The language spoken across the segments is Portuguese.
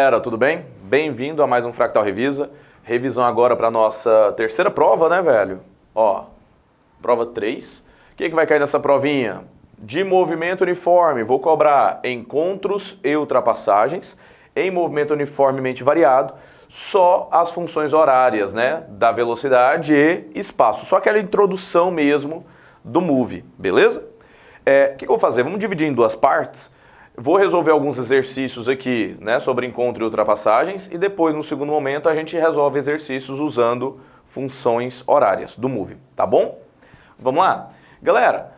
galera, tudo bem? Bem-vindo a mais um Fractal Revisa. Revisão agora para nossa terceira prova, né, velho? Ó, prova 3. O que vai cair nessa provinha? De movimento uniforme, vou cobrar encontros e ultrapassagens em movimento uniformemente variado, só as funções horárias, né, da velocidade e espaço. Só aquela introdução mesmo do move, beleza? O que eu vou fazer? Vamos dividir em duas partes. Vou resolver alguns exercícios aqui, né, sobre encontro e ultrapassagens e depois, no segundo momento, a gente resolve exercícios usando funções horárias do Move, tá bom? Vamos lá? Galera,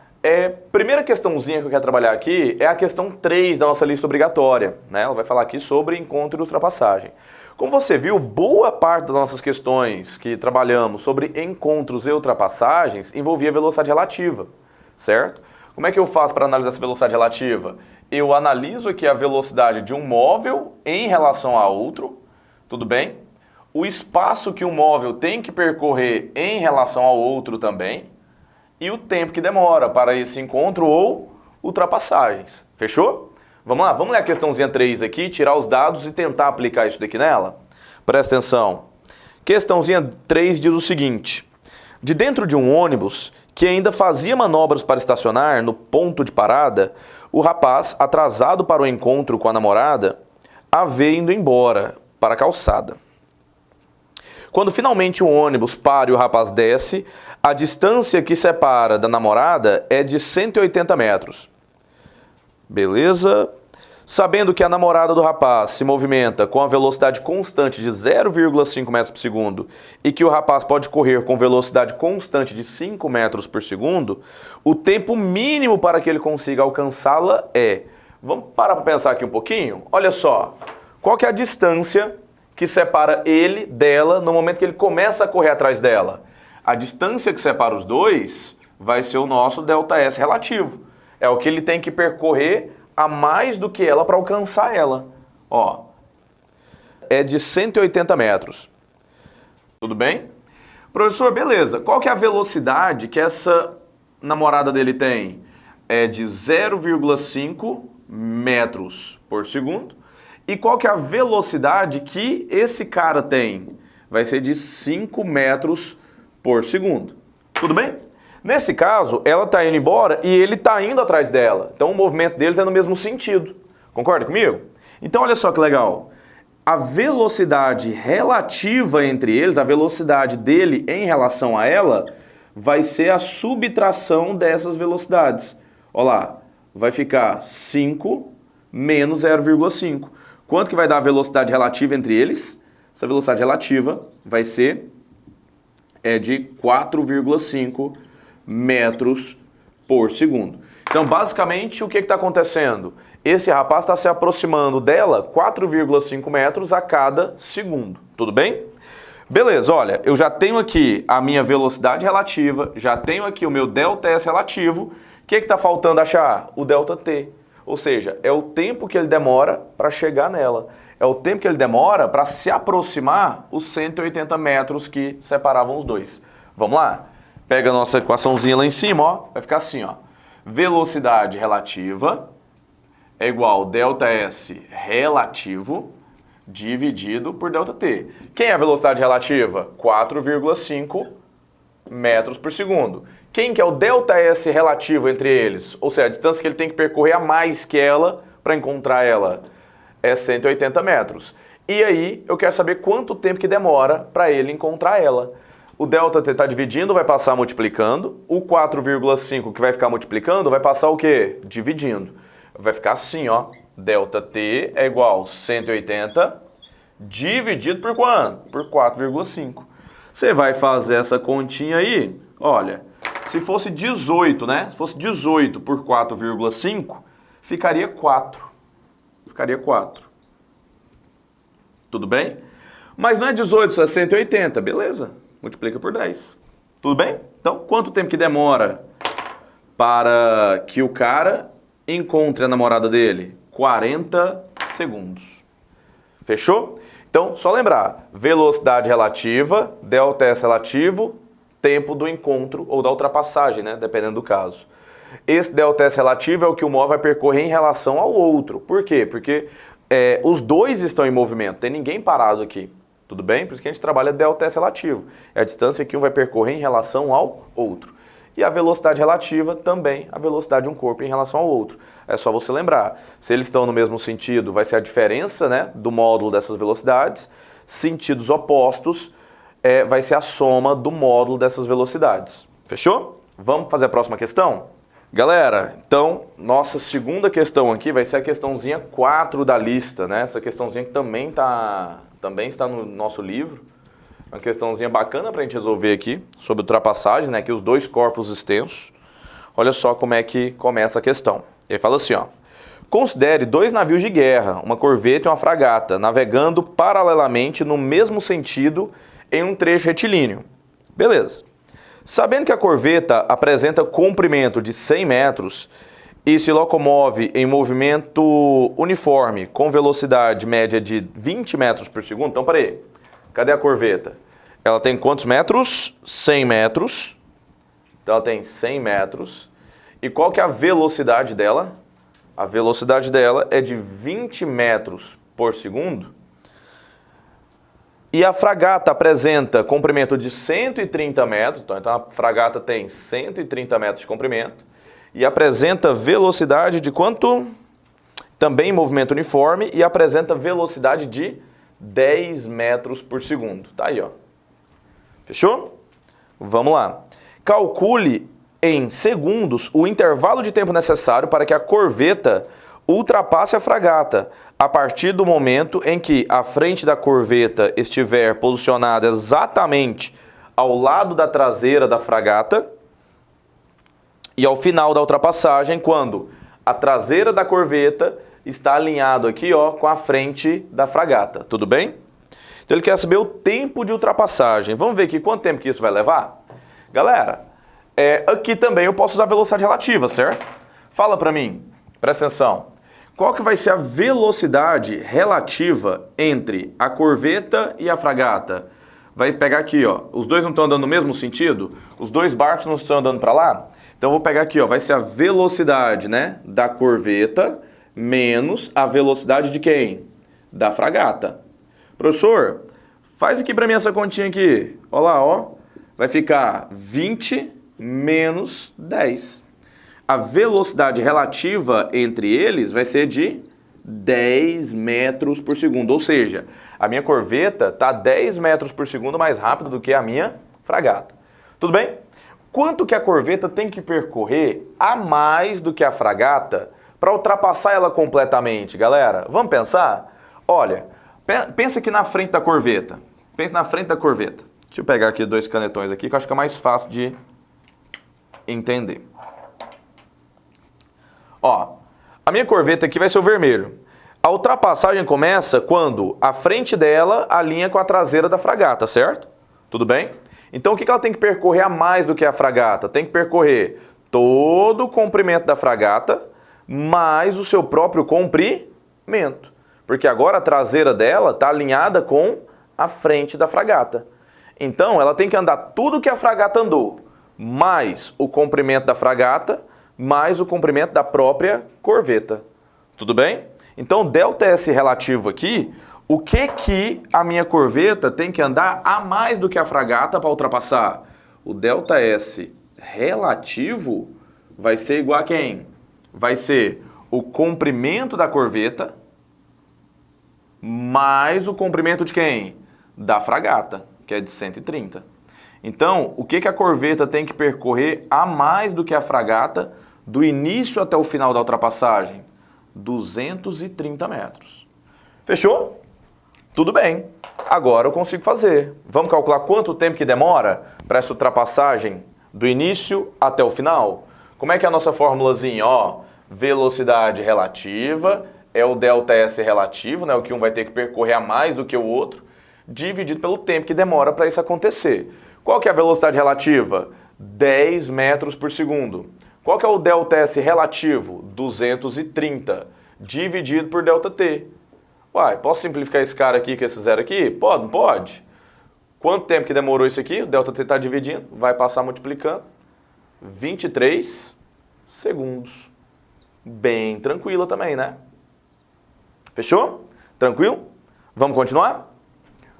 primeira questãozinha que eu quero trabalhar aqui é a questão 3 da nossa lista obrigatória, né? Ela vai falar aqui sobre encontro e ultrapassagem. Como você viu, boa parte das nossas questões que trabalhamos sobre encontros e ultrapassagens envolvia velocidade relativa, certo? Como é que eu faço para analisar essa velocidade relativa? Eu analiso aqui a velocidade de um móvel em relação a outro, tudo bem? O espaço que um móvel tem que percorrer em relação ao outro também, e o tempo que demora para esse encontro ou ultrapassagens. Fechou? Vamos lá, vamos ler a questãozinha 3 aqui, tirar os dados e tentar aplicar isso daqui nela? Presta atenção. Questãozinha 3 diz o seguinte: de dentro de um ônibus que ainda fazia manobras para estacionar no ponto de parada, o rapaz, atrasado para o encontro com a namorada, a vê indo embora para a calçada. Quando finalmente o ônibus para e o rapaz desce, a distância que separa da namorada é de 180 metros. Beleza? Sabendo que a namorada do rapaz se movimenta com a velocidade constante de 0,5 metros por segundo e que o rapaz pode correr com velocidade constante de 5 metros por segundo, o tempo mínimo para que ele consiga alcançá-la é... Vamos parar para pensar aqui um pouquinho? Olha só, qual que é a distância que separa ele dela no momento que ele começa a correr atrás dela? A distância que separa os dois vai ser o nosso ΔS relativo. É o que ele tem que percorrer a mais do que ela para alcançar ela. Ó, é de 180 metros. Tudo bem? Professor, beleza. Qual que é a velocidade que essa namorada dele tem? É de 0,5 metros por segundo. E qual que é a velocidade que esse cara tem? Vai ser de 5 metros por segundo. Tudo bem? Nesse caso, ela está indo embora e ele está indo atrás dela. Então o movimento deles é no mesmo sentido. Concorda comigo? Então olha só que legal. A velocidade relativa entre eles, a velocidade dele em relação a ela, vai ser a subtração dessas velocidades. Olha lá, vai ficar 5 menos 0,5. Quanto que vai dar a velocidade relativa entre eles? Essa velocidade relativa vai ser de 4,5 metros por segundo. Então, basicamente, o que está acontecendo? Esse rapaz está se aproximando dela 4,5 metros a cada segundo. Tudo bem? Beleza, olha, eu já tenho aqui a minha velocidade relativa, já tenho aqui o meu ΔS relativo. O que está faltando achar? O ΔT. Ou seja, é o tempo que ele demora para chegar nela. É o tempo que ele demora para se aproximar os 180 metros que separavam os dois. Vamos lá? Pega a nossa equaçãozinha lá em cima, ó, vai ficar assim, ó. Velocidade relativa é igual ΔS relativo dividido por ΔT. Quem é a velocidade relativa? 4,5 metros por segundo. Quem que é o ΔS relativo entre eles? Ou seja, a distância que ele tem que percorrer a mais que ela para encontrar ela é 180 metros. E aí eu quero saber quanto tempo que demora para ele encontrar ela. O ΔT está dividindo, vai passar multiplicando. O 4,5 que vai ficar multiplicando vai passar o quê? Dividindo. Vai ficar assim, ó. ΔT é igual a 180 dividido por quanto? Por 4,5. Você vai fazer essa continha aí. Olha, se fosse 18, né? Se fosse 18 por 4,5, ficaria 4. Ficaria 4. Tudo bem? Mas não é 18, é 180, beleza? Multiplica por 10. Tudo bem? Então, quanto tempo que demora para que o cara encontre a namorada dele? 40 segundos. Fechou? Então, só lembrar, velocidade relativa, ΔS relativo, tempo do encontro ou da ultrapassagem, né? Dependendo do caso. Esse ΔS relativo é o que o móvel vai percorrer em relação ao outro. Por quê? Porque os dois estão em movimento, tem ninguém parado aqui. Tudo bem? Por isso que a gente trabalha ΔS relativo. É a distância que um vai percorrer em relação ao outro. E a velocidade relativa também, a velocidade de um corpo em relação ao outro. É só você lembrar. Se eles estão no mesmo sentido, vai ser a diferença, né, do módulo dessas velocidades. Sentidos opostos, vai ser a soma do módulo dessas velocidades. Fechou? Vamos fazer a próxima questão? Galera, então, nossa segunda questão aqui vai ser a questãozinha 4 da lista, né? Essa questãozinha que também está no nosso livro. Uma questãozinha bacana para a gente resolver aqui, sobre ultrapassagem, né? Aqui os dois corpos extensos. Olha só como é que começa a questão. Ele fala assim, ó. Considere dois navios de guerra, uma corveta e uma fragata, navegando paralelamente no mesmo sentido em um trecho retilíneo. Beleza. Sabendo que a corveta apresenta comprimento de 100 metros e se locomove em movimento uniforme com velocidade média de 20 metros por segundo, então peraí. Cadê a corveta? Ela tem quantos metros? 100 metros. Então ela tem 100 metros. E qual que é a velocidade dela? A velocidade dela é de 20 metros por segundo. E a fragata apresenta comprimento de 130 metros. Então a fragata tem 130 metros de comprimento. E apresenta velocidade de quanto? Também em movimento uniforme. E apresenta velocidade de 10 metros por segundo. Tá aí, ó. Fechou? Vamos lá. Calcule em segundos o intervalo de tempo necessário para que a corveta ultrapasse a fragata, a partir do momento em que a frente da corveta estiver posicionada exatamente ao lado da traseira da fragata e ao final da ultrapassagem, quando a traseira da corveta está alinhado aqui, ó, com a frente da fragata. Tudo bem? Então ele quer saber o tempo de ultrapassagem. Vamos ver aqui quanto tempo que isso vai levar? Galera, aqui também eu posso usar velocidade relativa, certo? Fala pra mim, presta atenção. Qual que vai ser a velocidade relativa entre a corveta e a fragata? Vai pegar aqui, ó. Os dois não estão andando no mesmo sentido? Os dois barcos não estão andando para lá? Então eu vou pegar aqui, ó. Vai ser a velocidade, né, da corveta menos a velocidade de quem? Da fragata. Professor, faz aqui para mim essa continha aqui. Olha lá, ó. Vai ficar 20 menos 10. A velocidade relativa entre eles vai ser de 10 metros por segundo. Ou seja, a minha corveta está 10 metros por segundo mais rápido do que a minha fragata. Tudo bem? Quanto que a corveta tem que percorrer a mais do que a fragata para ultrapassar ela completamente, galera? Vamos pensar? Olha, pensa aqui na frente da corveta. Pensa na frente da corveta. Deixa eu pegar aqui dois canetões aqui que eu acho que é mais fácil de entender. Ó, a minha corveta aqui vai ser o vermelho. A ultrapassagem começa quando a frente dela alinha com a traseira da fragata, certo? Tudo bem? Então o que ela tem que percorrer a mais do que a fragata? Tem que percorrer todo o comprimento da fragata mais o seu próprio comprimento. Porque agora a traseira dela está alinhada com a frente da fragata. Então ela tem que andar tudo que a fragata andou, mais o comprimento da fragata, mais o comprimento da própria corveta. Tudo bem? Então, ΔS relativo aqui, o que a minha corveta tem que andar a mais do que a fragata para ultrapassar? O ΔS relativo vai ser igual a quem? Vai ser o comprimento da corveta mais o comprimento de quem? Da fragata, que é de 130. Então, o que a corveta tem que percorrer a mais do que a fragata do início até o final da ultrapassagem? 230 metros. Fechou? Tudo bem. Agora eu consigo fazer. Vamos calcular quanto tempo que demora para essa ultrapassagem do início até o final? Como é que é a nossa formulazinha? Ó, velocidade relativa é o ΔS relativo, né? O que um vai ter que percorrer a mais do que o outro, dividido pelo tempo que demora para isso acontecer. Qual que é a velocidade relativa? 10 metros por segundo. Qual que é o ΔS relativo? 230, dividido por ΔT. Uai, posso simplificar esse cara aqui com esse zero aqui? Pode, não pode? Quanto tempo que demorou isso aqui? O ΔT está dividindo, vai passar multiplicando. 23 segundos. Bem tranquila também, né? Fechou? Tranquilo? Vamos continuar?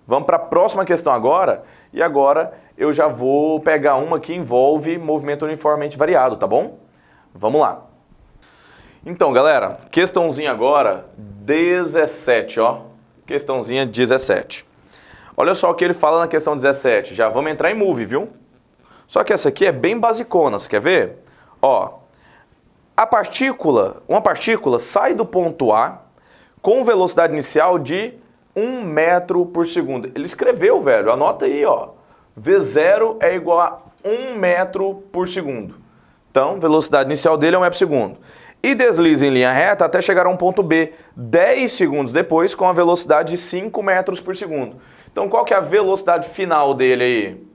Vamos para a próxima questão agora. E agora eu já vou pegar uma que envolve movimento uniformemente variado, tá bom? Vamos lá. Então, galera, questãozinha agora 17, ó. Questãozinha 17. Olha só o que ele fala na questão 17. Já vamos entrar em move, viu? Só que essa aqui é bem basicona, você quer ver? Ó, uma partícula sai do ponto A com velocidade inicial de 1 metro por segundo. Ele escreveu, velho, anota aí, ó. V0 é igual a 1 metro por segundo. Então, velocidade inicial dele é 1 metro por segundo. E desliza em linha reta até chegar a um ponto B 10 segundos depois com a velocidade de 5 metros por segundo. Então, qual que é a velocidade final dele aí?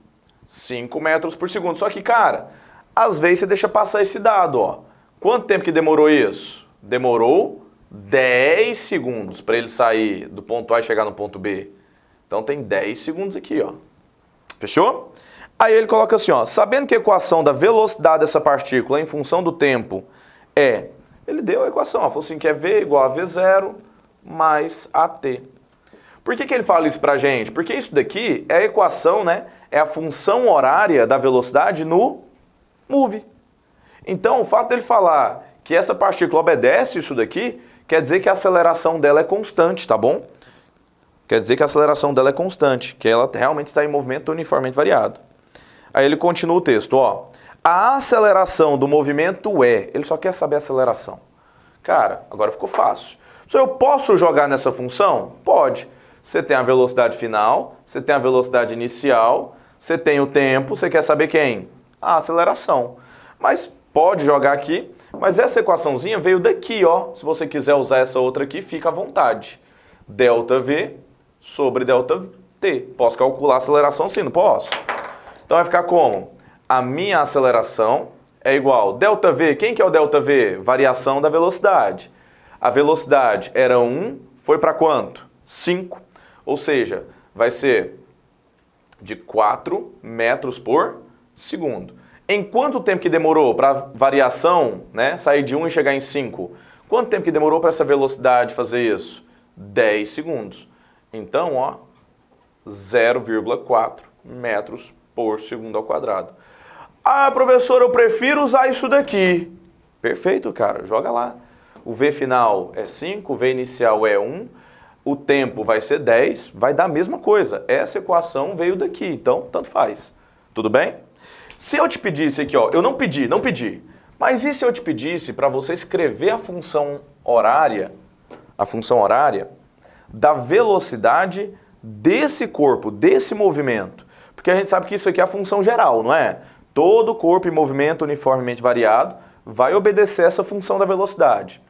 5 metros por segundo. Só que, cara, às vezes você deixa passar esse dado, ó. Quanto tempo que demorou isso? Demorou 10 segundos para ele sair do ponto A e chegar no ponto B. Então tem 10 segundos aqui, ó. Fechou? Aí ele coloca assim, ó. Sabendo que a equação da velocidade dessa partícula em função do tempo é... Ele deu a equação, ó. Falou assim que é V igual a V0 mais AT. Por que ele fala isso pra gente? Porque isso daqui é a equação, né? É a função horária da velocidade no move. Então, o fato dele falar que essa partícula obedece isso daqui, quer dizer que a aceleração dela é constante, tá bom? Quer dizer que a aceleração dela é constante, que ela realmente está em movimento uniformemente variado. Aí ele continua o texto, ó. A aceleração do movimento é... Ele só quer saber a aceleração. Cara, agora ficou fácil. Se eu posso jogar nessa função? Pode. Você tem a velocidade final, você tem a velocidade inicial, você tem o tempo, você quer saber quem? A aceleração. Mas pode jogar aqui, mas essa equaçãozinha veio daqui, ó. Se você quiser usar essa outra aqui, fica à vontade. ΔV sobre ΔT. Posso calcular a aceleração sim, não posso? Então vai ficar como? A minha aceleração é igual ΔV. Quem que é o ΔV? Variação da velocidade. A velocidade era 1, foi para quanto? 5. Ou seja, vai ser de 4 metros por segundo. Em quanto tempo que demorou para a variação, né, sair de 1 e chegar em 5? Quanto tempo que demorou para essa velocidade fazer isso? 10 segundos. Então, ó, 0,4 metros por segundo ao quadrado. Ah, professor, eu prefiro usar isso daqui. Perfeito, cara, joga lá. O V final é 5, o V inicial é 1. O tempo vai ser 10, vai dar a mesma coisa. Essa equação veio daqui, então tanto faz. Tudo bem? Se eu te pedisse aqui, ó, eu não pedi, mas e se eu te pedisse para você escrever a função horária da velocidade desse corpo, desse movimento? Porque a gente sabe que isso aqui é a função geral, não é? Todo corpo em movimento uniformemente variado vai obedecer essa função da velocidade.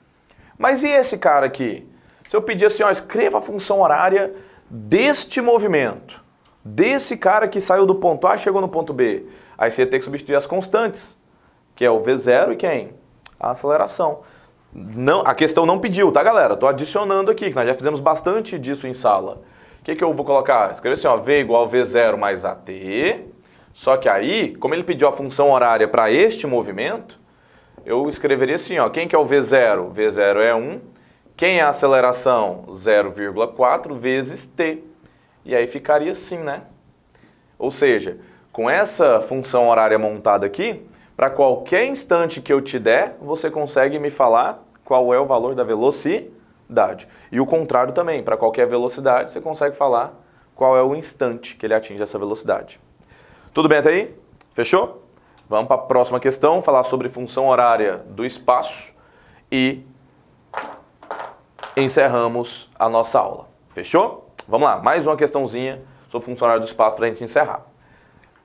Mas e esse cara aqui? Se eu pedir assim, ó, escreva a função horária deste movimento, desse cara que saiu do ponto A e chegou no ponto B, aí você ia ter que substituir as constantes, que é o V0 e quem? A aceleração. Não, a questão não pediu, tá, galera? Estou adicionando aqui, que nós já fizemos bastante disso em sala. O que eu vou colocar? Escrever assim, ó, V igual a V0 mais AT, só que aí, como ele pediu a função horária para este movimento, eu escreveria assim, ó, quem que é o V0? V0 é 1. Quem é a aceleração? 0,4 vezes t. E aí ficaria assim, né? Ou seja, com essa função horária montada aqui, para qualquer instante que eu te der, você consegue me falar qual é o valor da velocidade. E o contrário também, para qualquer velocidade, você consegue falar qual é o instante que ele atinge essa velocidade. Tudo bem até aí? Fechou? Vamos para a próxima questão, falar sobre função horária do espaço e encerramos a nossa aula. Fechou? Vamos lá, mais uma questãozinha sobre função horária do espaço para a gente encerrar.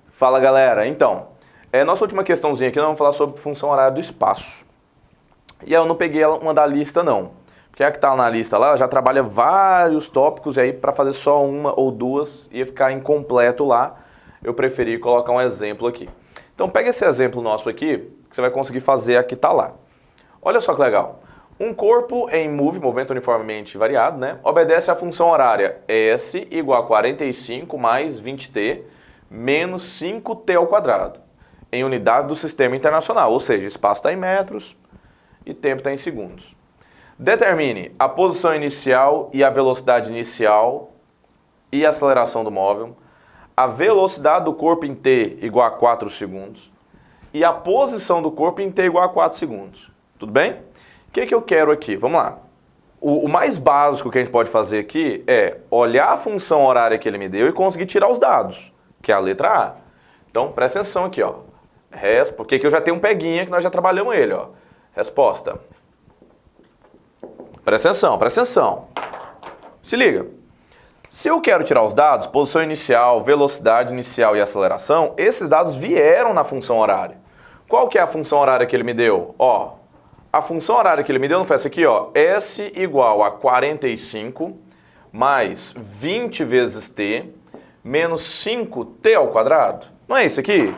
Fala, galera. Então, nossa última questãozinha aqui, nós vamos falar sobre função horária do espaço. E eu não peguei uma da lista, não. Porque a que está na lista lá, ela já trabalha vários tópicos, e aí para fazer só uma ou duas ia ficar incompleto lá. Eu preferi colocar um exemplo aqui. Então, pega esse exemplo nosso aqui, que você vai conseguir fazer a que está lá. Olha só que legal. Um corpo em movimento uniformemente variado, né, obedece à função horária S igual a 45 mais 20t menos 5t ao quadrado, em unidade do sistema internacional, ou seja, espaço está em metros e tempo está em segundos. Determine a posição inicial e a velocidade inicial e a aceleração do móvel, a velocidade do corpo em t igual a 4 segundos e a posição do corpo em t igual a 4 segundos. Tudo bem? O que eu quero aqui? Vamos lá. O mais básico que a gente pode fazer aqui é olhar a função horária que ele me deu e conseguir tirar os dados, que é a letra A. Então, presta atenção aqui, ó. Porque aqui eu já tenho um peguinha que nós já trabalhamos ele, ó. Resposta. Presta atenção, presta atenção. Se liga. Se eu quero tirar os dados, posição inicial, velocidade inicial e aceleração, esses dados vieram na função horária. Qual que é a função horária que ele me deu? Ó, a função horária que ele me deu não foi essa aqui, ó. S igual a 45 mais 20 vezes t menos 5t ao quadrado. Não é isso aqui?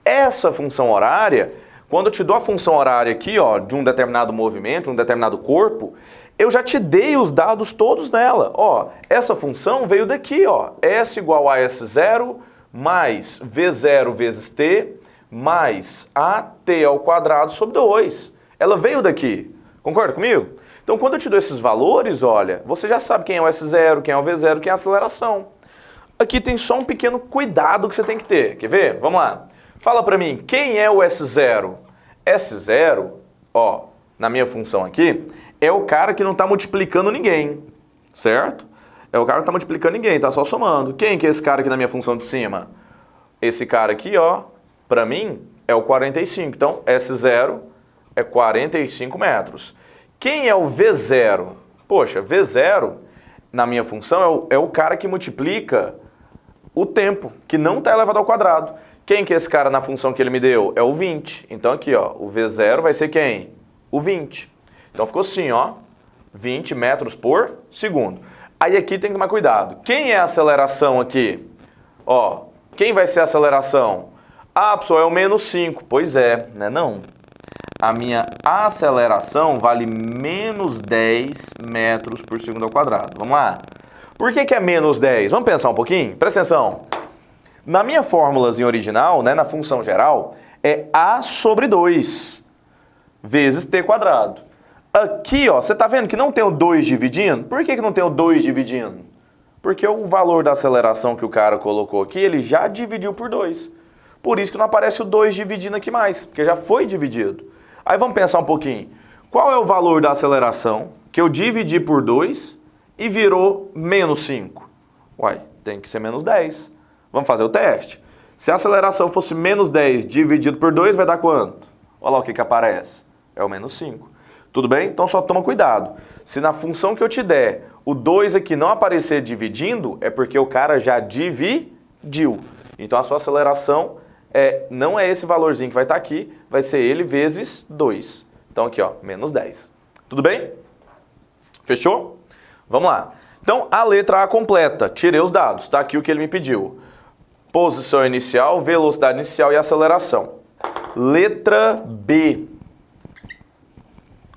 Essa função horária, quando eu te dou a função horária aqui, ó, de um determinado movimento, de um determinado corpo, eu já te dei os dados todos nela. Ó, essa função veio daqui, ó. S igual a S0 mais V0 vezes t mais AT ao quadrado sobre 2. Ela veio daqui. Concorda comigo? Então, quando eu te dou esses valores, olha, você já sabe quem é o S0, quem é o V0, quem é a aceleração. Aqui tem só um pequeno cuidado que você tem que ter. Quer ver? Vamos lá. Fala pra mim, quem é o S0? S0, ó, na minha função aqui, é o cara que não está multiplicando ninguém, certo? É o cara que não está multiplicando ninguém, está só somando. Quem que é esse cara aqui na minha função de cima? Esse cara aqui, ó, para mim, é o 45. Então, S0 é 45 metros. Quem é o V0? Poxa, V0, na minha função, é o cara que multiplica o tempo, que não está elevado ao quadrado. Quem que é esse cara na função que ele me deu? É o 20. Então, aqui, ó, o V0 vai ser quem? O 20. Então, ficou assim, ó, 20 metros por segundo. Aí aqui tem que tomar cuidado. Quem é a aceleração aqui? Ó, quem vai ser a aceleração? Ah, pessoal, é o menos 5. Pois é, né não? A minha aceleração vale menos 10 metros por segundo ao quadrado. Vamos lá. Por que é menos 10? Vamos pensar um pouquinho? Presta atenção. Na minha fórmulazinha original, né, na função geral, é A sobre 2 vezes t quadrado. Aqui, ó, você tá vendo que não tem o 2 dividindo? Por que não tem o 2 dividindo? Porque o valor da aceleração que o cara colocou aqui, ele já dividiu por 2. Por isso que não aparece o 2 dividindo aqui mais, porque já foi dividido. Aí vamos pensar um pouquinho. Qual é o valor da aceleração que eu dividi por 2 e virou menos 5? Uai, tem que ser menos 10. Vamos fazer o teste. Se a aceleração fosse menos 10 dividido por 2, vai dar quanto? Olha lá o que aparece. É o menos 5. Tudo bem? Então só toma cuidado. Se na função que eu te der o 2 aqui não aparecer dividindo, é porque o cara já dividiu. Então a sua aceleração não é esse valorzinho que vai estar aqui, vai ser ele vezes 2. Então aqui, ó, menos 10. Tudo bem? Fechou? Vamos lá. Então a letra A completa. Tirei os dados. Está aqui o que ele me pediu. Posição inicial, velocidade inicial e aceleração. Letra B.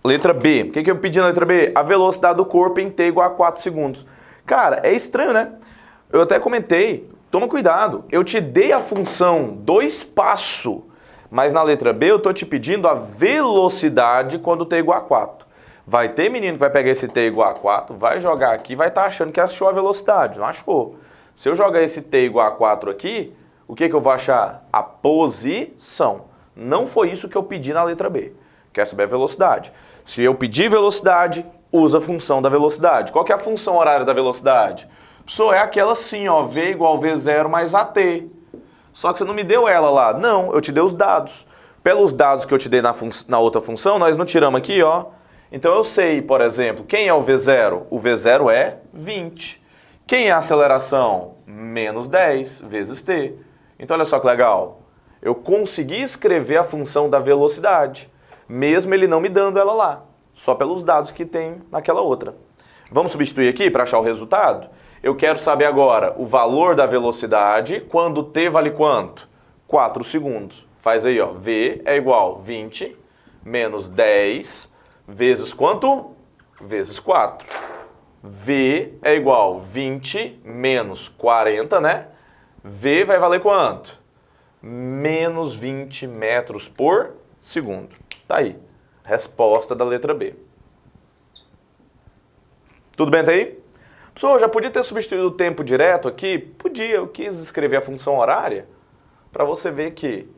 Letra B. O que eu pedi na letra B? A velocidade do corpo em t igual a 4 segundos. Cara, é estranho, né? Eu até comentei. Toma cuidado. Eu te dei a função do espaço, mas na letra B eu estou te pedindo a velocidade quando t igual a 4. Vai ter menino que vai pegar esse t igual a 4, vai jogar aqui, vai estar achando que achou a velocidade. Não achou. Se eu jogar esse t igual a 4 aqui, o que eu vou achar? A posição. Não foi isso que eu pedi na letra B. Quer saber a velocidade. Se eu pedir velocidade, usa a função da velocidade. Qual que é a função horária da velocidade? Pessoal, é aquela assim, ó, V igual V0 mais AT. Só que você não me deu ela lá. Não, eu te dei os dados. Pelos dados que eu te dei na outra função, nós não tiramos aqui, ó. Então eu sei, por exemplo, quem é o V0? O V0 é 20. Quem é a aceleração? Menos 10 vezes t. Então olha só que legal. Eu consegui escrever a função da velocidade, mesmo ele não me dando ela lá, só pelos dados que tem naquela outra. Vamos substituir aqui para achar o resultado? Eu quero saber agora o valor da velocidade quando t vale quanto? 4 segundos. Faz aí, ó. V é igual a 20 menos 10 vezes quanto? Vezes 4. V é igual a 20 menos 40, né? V vai valer quanto? Menos 20 metros por segundo. Tá aí. Resposta da letra B. Tudo bem até aí? Professor, já podia ter substituído o tempo direto aqui? Podia, eu quis escrever a função horária para você ver que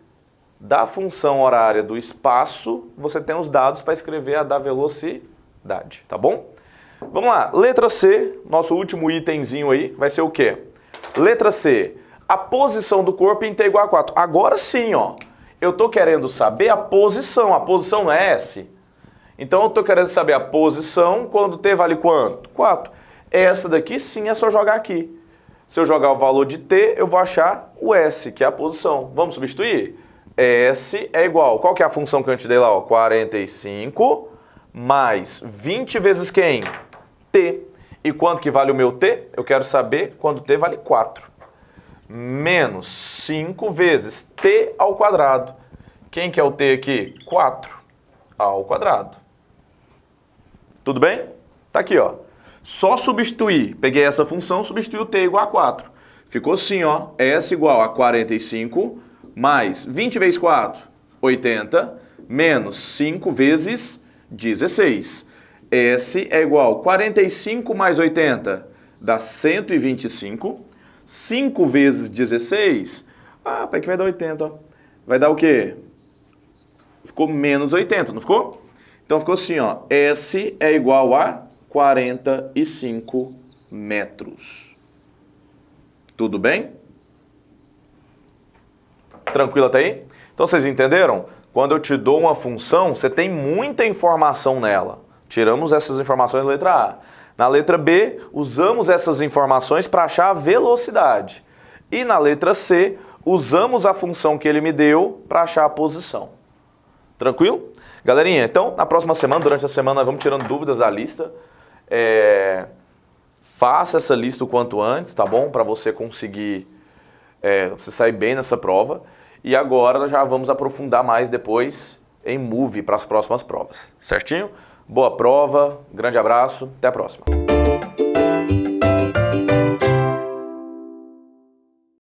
da função horária do espaço, você tem os dados para escrever a da velocidade, tá bom? Vamos lá, letra C, nosso último itemzinho aí, vai ser o quê? Letra C, a posição do corpo em t igual a 4. Agora sim, ó, eu tô querendo saber a posição não é S? Então eu tô querendo saber a posição quando t vale quanto? 4. Essa daqui sim é só jogar aqui. Se eu jogar o valor de t, eu vou achar o S, que é a posição. Vamos substituir? S é igual, qual que é a função que eu te dei lá? Ó? 45 mais 20 vezes quem? T. E quanto que vale o meu t? Eu quero saber quando t vale 4. Menos 5 vezes t ao quadrado. Quem que é o t aqui? 4 ao quadrado. Tudo bem? Tá aqui, ó. Só substituir. Peguei essa função, substituí o t igual a 4. Ficou assim, ó. S igual a 45 mais 20 vezes 4, 80, menos 5 vezes 16. S é igual a 45 mais 80, dá 125. 5 vezes 16, que vai dar 80, ó. Vai dar o quê? Ficou menos 80, não ficou? Então ficou assim, ó. S é igual a 45 metros. Tudo bem? Tranquilo até aí? Então vocês entenderam? Quando eu te dou uma função, você tem muita informação nela. Tiramos essas informações da letra A. Na letra B, usamos essas informações para achar a velocidade. E na letra C, usamos a função que ele me deu para achar a posição. Tranquilo? Galerinha, então, na próxima semana, durante a semana, nós vamos tirando dúvidas da lista. Faça essa lista o quanto antes, tá bom? Para você conseguir você sair bem nessa prova. E agora nós já vamos aprofundar mais depois em Move para as próximas provas. Certinho? Boa prova, grande abraço, até a próxima.